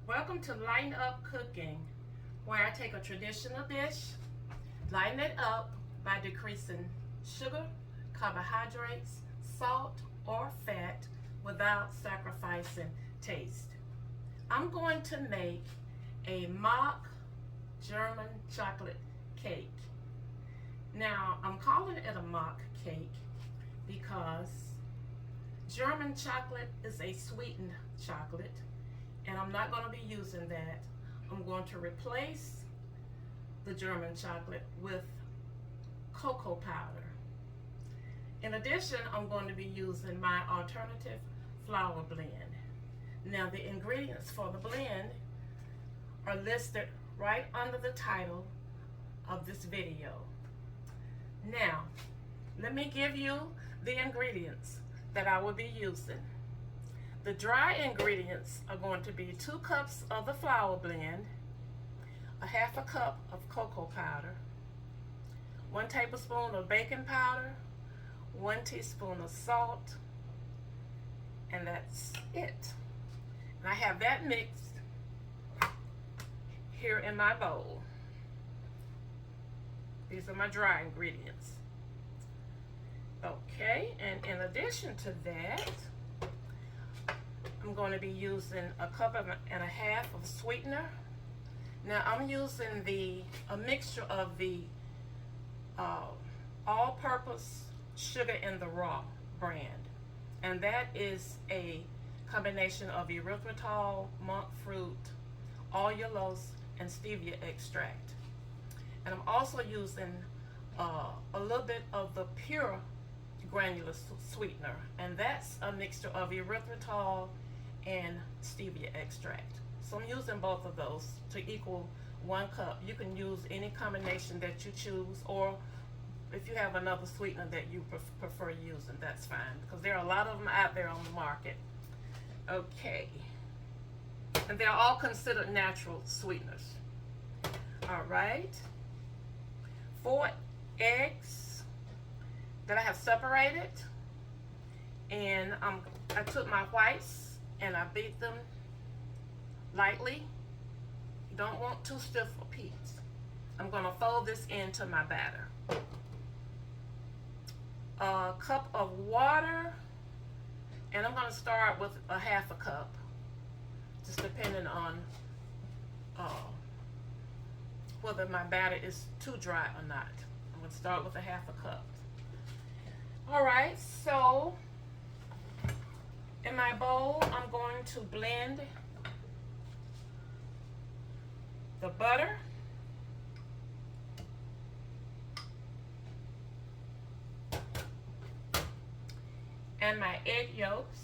Welcome to Lighten Up Cooking, where I take a traditional dish, lighten it up by decreasing sugar, carbohydrates, salt, or fat without sacrificing taste. I'm going to make a mock German chocolate cake. Now, I'm calling it a mock cake because German chocolate is a sweetened chocolate, and I'm not going to be using that. I'm going to replace the German chocolate with cocoa powder. In addition, I'm going to be using my alternative flour blend. Now, the ingredients for the blend are listed right under the title of this video. Now, let me give you the ingredients that I will be using. The dry ingredients are going to be 2 cups of the flour blend, a half a cup of cocoa powder, 1 tablespoon of baking powder, 1 teaspoon of salt, and that's it. And I have that mixed here in my bowl. These are my dry ingredients. Okay, and in addition to that, I'm going to be using a cup and a half of sweetener. Now I'm using a mixture of the all-purpose sugar in the raw brand, and that is a combination of erythritol, monk fruit, allulose, and stevia extract. And I'm also using a little bit of the pure granular sweetener, and that's a mixture of erythritol and stevia extract. So I'm using both of those to equal 1 cup. You can use any combination that you choose, or if you have another sweetener that you prefer using, that's fine, because there are a lot of them out there on the market. Okay, and they're all considered natural sweeteners. All right, 4 eggs that I have separated, and I took my whites and I beat them lightly. You don't want too stiff for peaks. I'm going to fold this into my batter. A cup of water, and I'm going to start with a half a cup, just depending on whether my batter is too dry or not. I'm going to start with a half a cup. All right, so in my bowl, I'm going to blend the butter, and my egg yolks,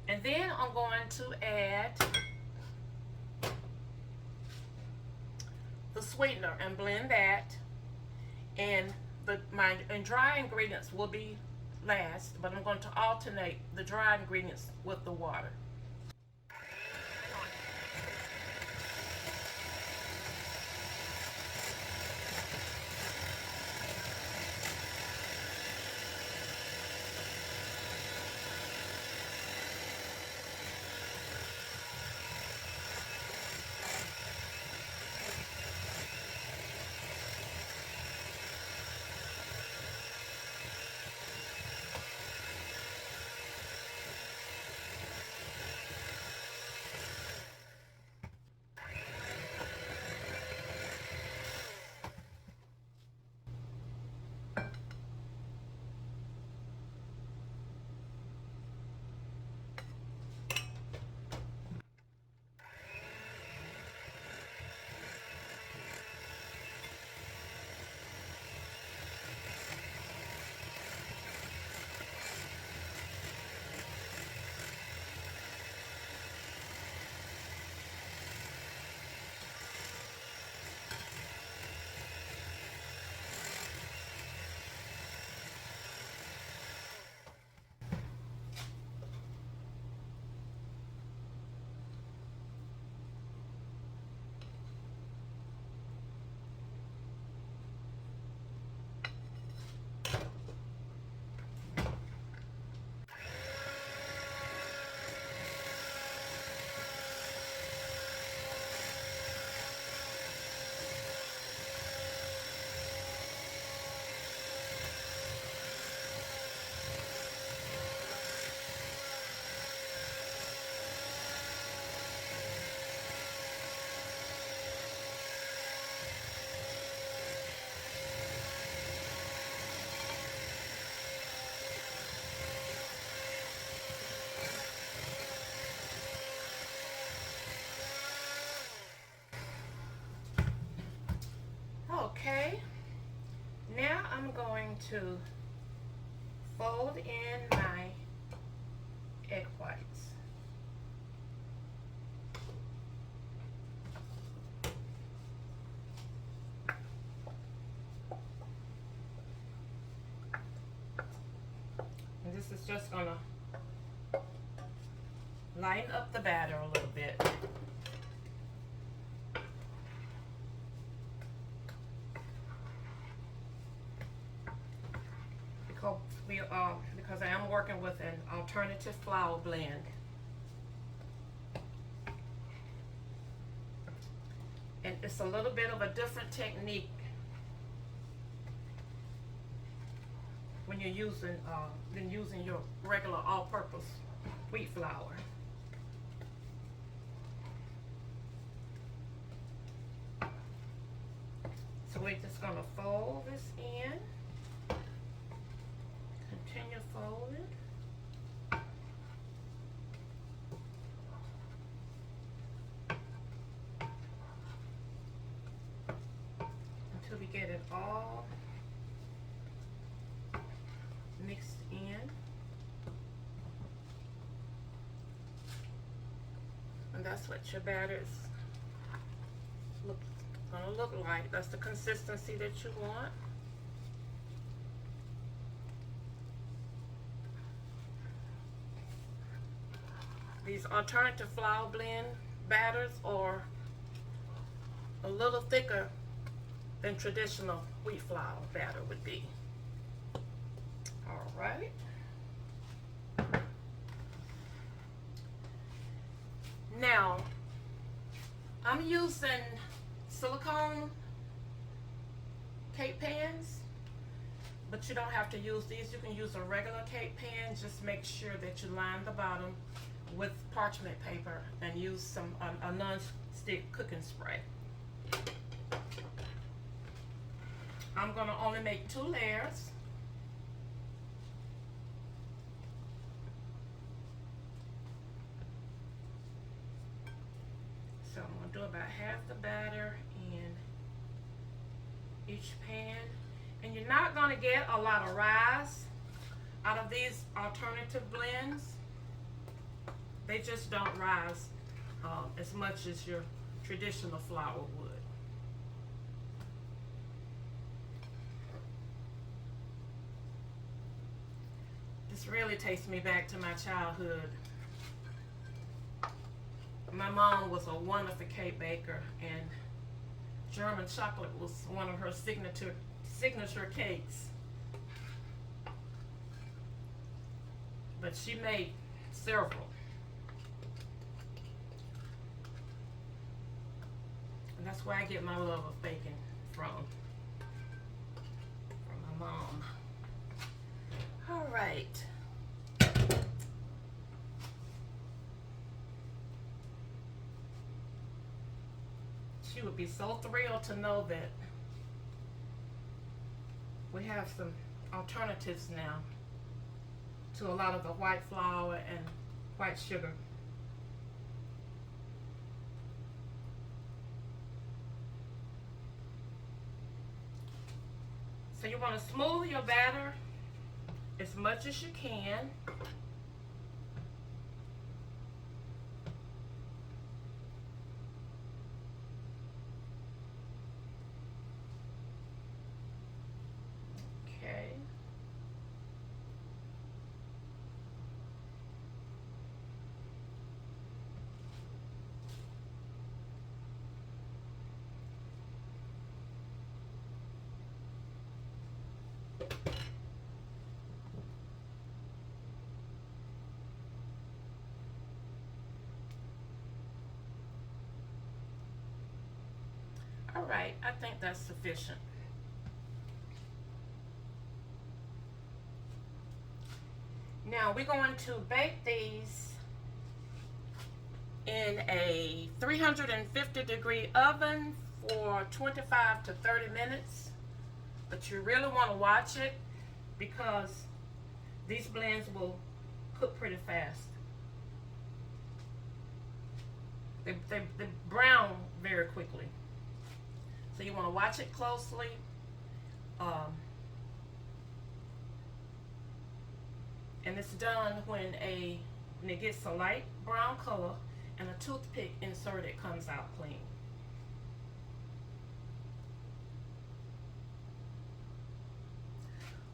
and then I'm going to add the sweetener and blend that, and my dry ingredients will be last, but I'm going to alternate the dry ingredients with the water. to fold in my egg whites. And this is just gonna lighten up the batter a little bit. Because I am working with an alternative flour blend. And it's a little bit of a different technique when you're using than using your regular all-purpose wheat flour. So we're just gonna fold this in. Continue folding. Until we get it all mixed in. And that's what your batter is gonna look like. That's the consistency that you want. These alternative flour blend batters are a little thicker than traditional wheat flour batter would be. All right. Now, I'm using silicone cake pans, but you don't have to use these. You can use a regular cake pan. Just make sure that you line the bottom with parchment paper and use some a non-stick cooking spray. I'm gonna only make 2 layers. So I'm gonna do about half the batter in each pan. And you're not gonna get a lot of rise out of these alternative blends. They just don't rise as much as your traditional flour would. This really takes me back to my childhood. My mom was a wonderful cake baker, and German chocolate was one of her signature cakes. But she made several. And that's where I get my love of baking from my mom. All right. She would be so thrilled to know that we have some alternatives now to a lot of the white flour and white sugar. So you want to smooth your batter as much as you can. Okay. All right, I think that's sufficient. Now we're going to bake these in a 350-degree oven for 25 to 30 minutes. But you really want to watch it because these blends will cook pretty fast. They brown very quickly. So you want to watch it closely. And it's done when it gets a light brown color and a toothpick inserted comes out clean.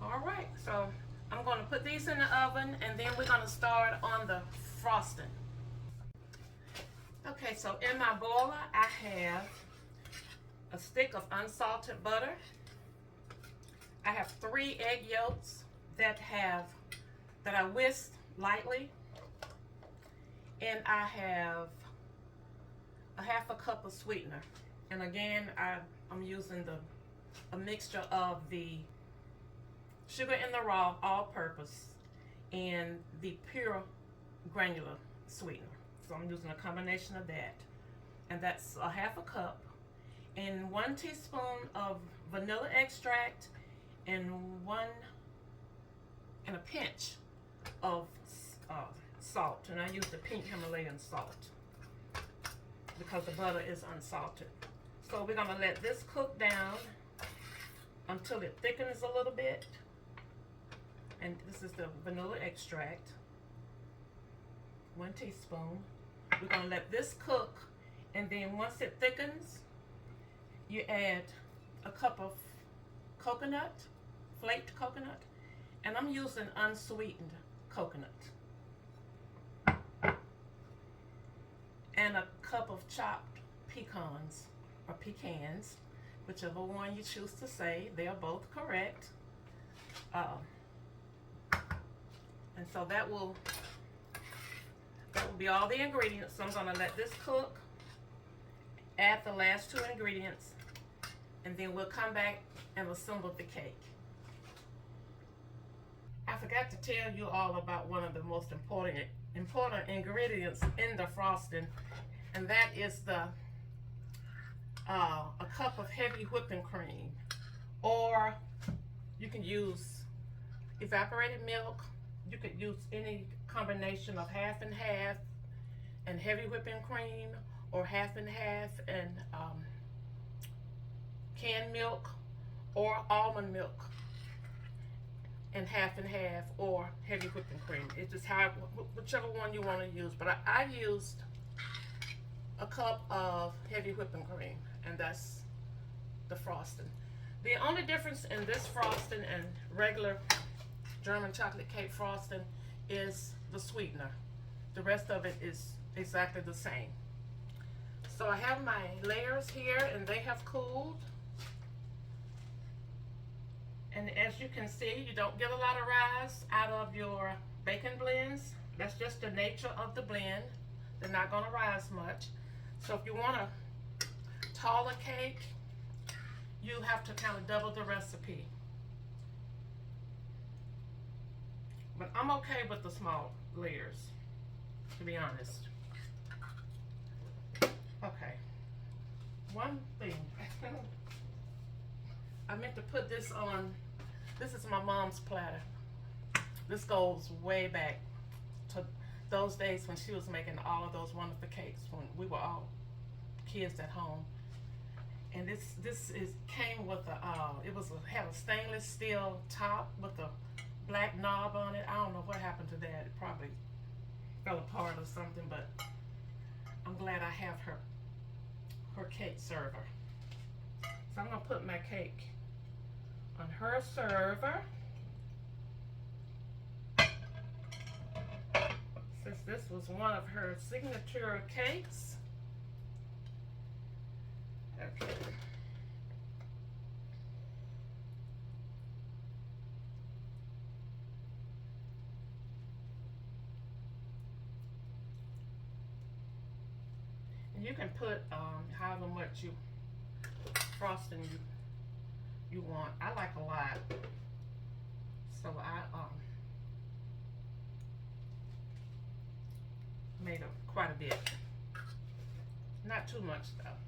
All right, so I'm going to put these in the oven, and then we're going to start on the frosting. Okay, so in my boiler, I have a stick of unsalted butter. I have 3 egg yolks that I whisked lightly, and I have a half a cup of sweetener. And again, I'm using a mixture of the sugar in the raw, all-purpose, and the pure granular sweetener. So I'm using a combination of that, and that's a half a cup, and 1 teaspoon of vanilla extract, and a pinch of salt, and I use the pink Himalayan salt because the butter is unsalted. So we're gonna let this cook down until it thickens a little bit. And this is the vanilla extract, 1 teaspoon. We're gonna let this cook, and then once it thickens, you add a cup of coconut, flaked coconut, and I'm using unsweetened coconut, and a cup of chopped pecans, or pecans, whichever one you choose to say. They are both correct. And so that will be all the ingredients. So I'm going to let this cook, add the last 2 ingredients, and then we'll come back and assemble the cake. I forgot to tell you all about one of the most important ingredients in the frosting, and that is a cup of heavy whipping cream, or you can use evaporated milk. You could use any combination of half and half and heavy whipping cream, or half and half and canned milk, or almond milk and half, or heavy whipping cream. It's just whichever one you want to use. But I used a cup of heavy whipping cream, and that's the frosting. The only difference in this frosting and regular German chocolate cake frosting is the sweetener. The rest of it is exactly the same. So I have my layers here, and they have cooled. And as you can see, you don't get a lot of rise out of your baking blends. That's just the nature of the blend. They're not going to rise much. So if you want a taller cake, you have to kind of double the recipe. But I'm okay with the small layers, to be honest. Okay. One thing. I meant to put this on. This is my mom's platter. This goes way back to those days when she was making all of those wonderful cakes when we were all kids at home. And this came with had a stainless steel top with a black knob on it. I don't know what happened to that. It probably fell apart or something, but I'm glad I have her cake server. So I'm gonna put my cake on her server. Since this was one of her signature cakes. Okay. And you can put however much frosting you want. I like a lot, so I made quite a bit. Not too much though.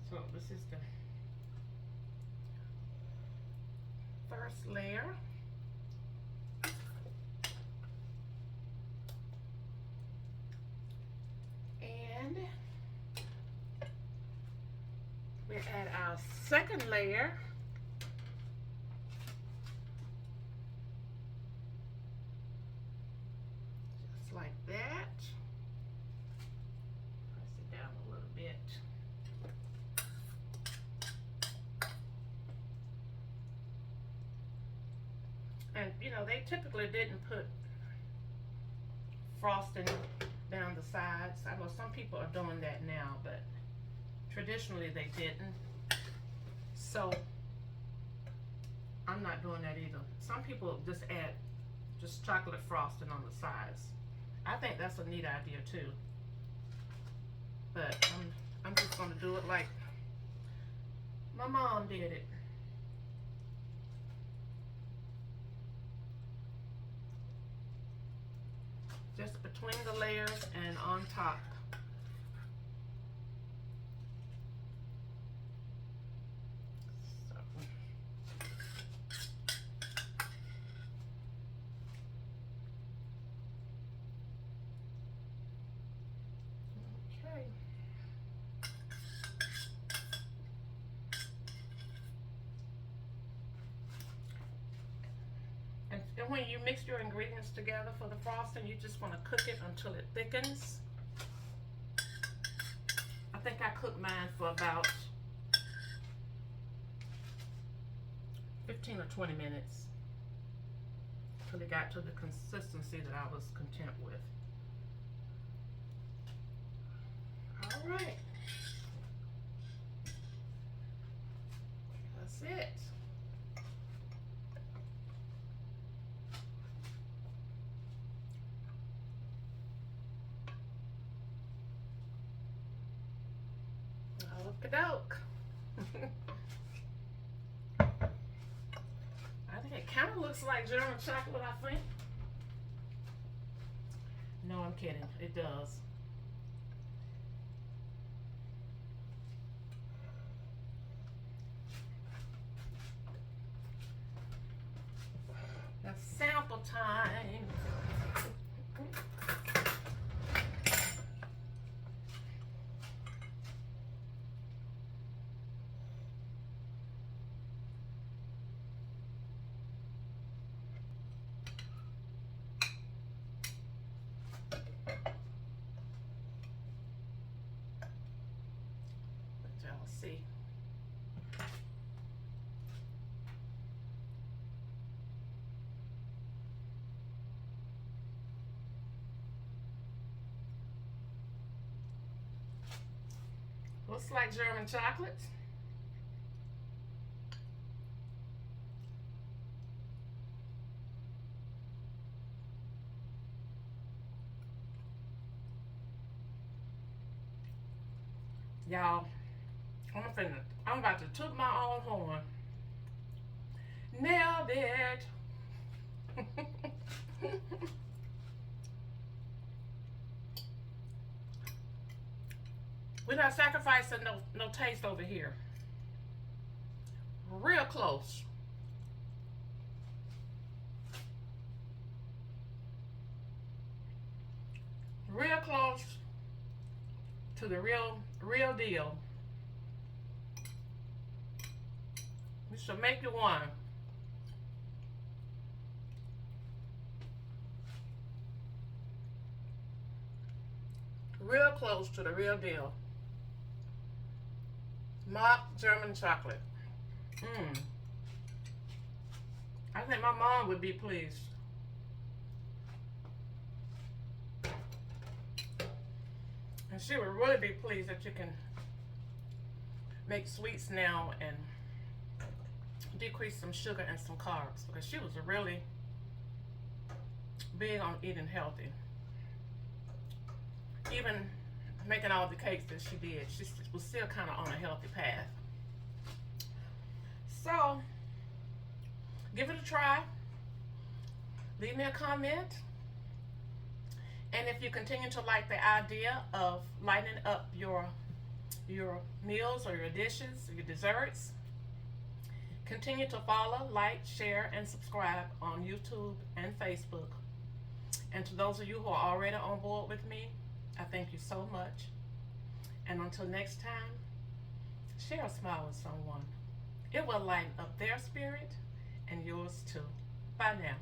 So this is the first layer. And we add our second layer. like that. Press it down a little bit. And you know, they typically didn't put frosting down the sides. I know some people are doing that now, but traditionally they didn't. So I'm not doing that either. Some people just add just chocolate frosting on the sides. I think that's a neat idea too. But I'm just gonna do it like my mom did it. Just between the layers and on top. And when you mix your ingredients together for the frosting, you just want to cook it until it thickens. I think I cooked mine for about 15 or 20 minutes until it got to the consistency that I was content with. All right. That's it. Okey-doke. I think it kind of looks like German chocolate, I think. No, I'm kidding. It does. Now, sample time. See. Looks like German chocolate. Y'all, I'm about to toot my own horn. Nailed it. We're not sacrificing no taste over here. Real close. Real close to the real deal. We should make you one. Real close to the real deal. Mock German chocolate. I think my mom would be pleased. And she would really be pleased that you can make sweets now and decrease some sugar and some carbs, because she was really big on eating healthy. Even making all the cakes that she did, she was still kind of on a healthy path. So, give it a try. Leave me a comment. And if you continue to like the idea of lightening up your meals or your dishes, or your desserts, continue to follow, like, share, and subscribe on YouTube and Facebook. And to those of you who are already on board with me, I thank you so much. And until next time, share a smile with someone. It will lighten up their spirit and yours too. Bye now.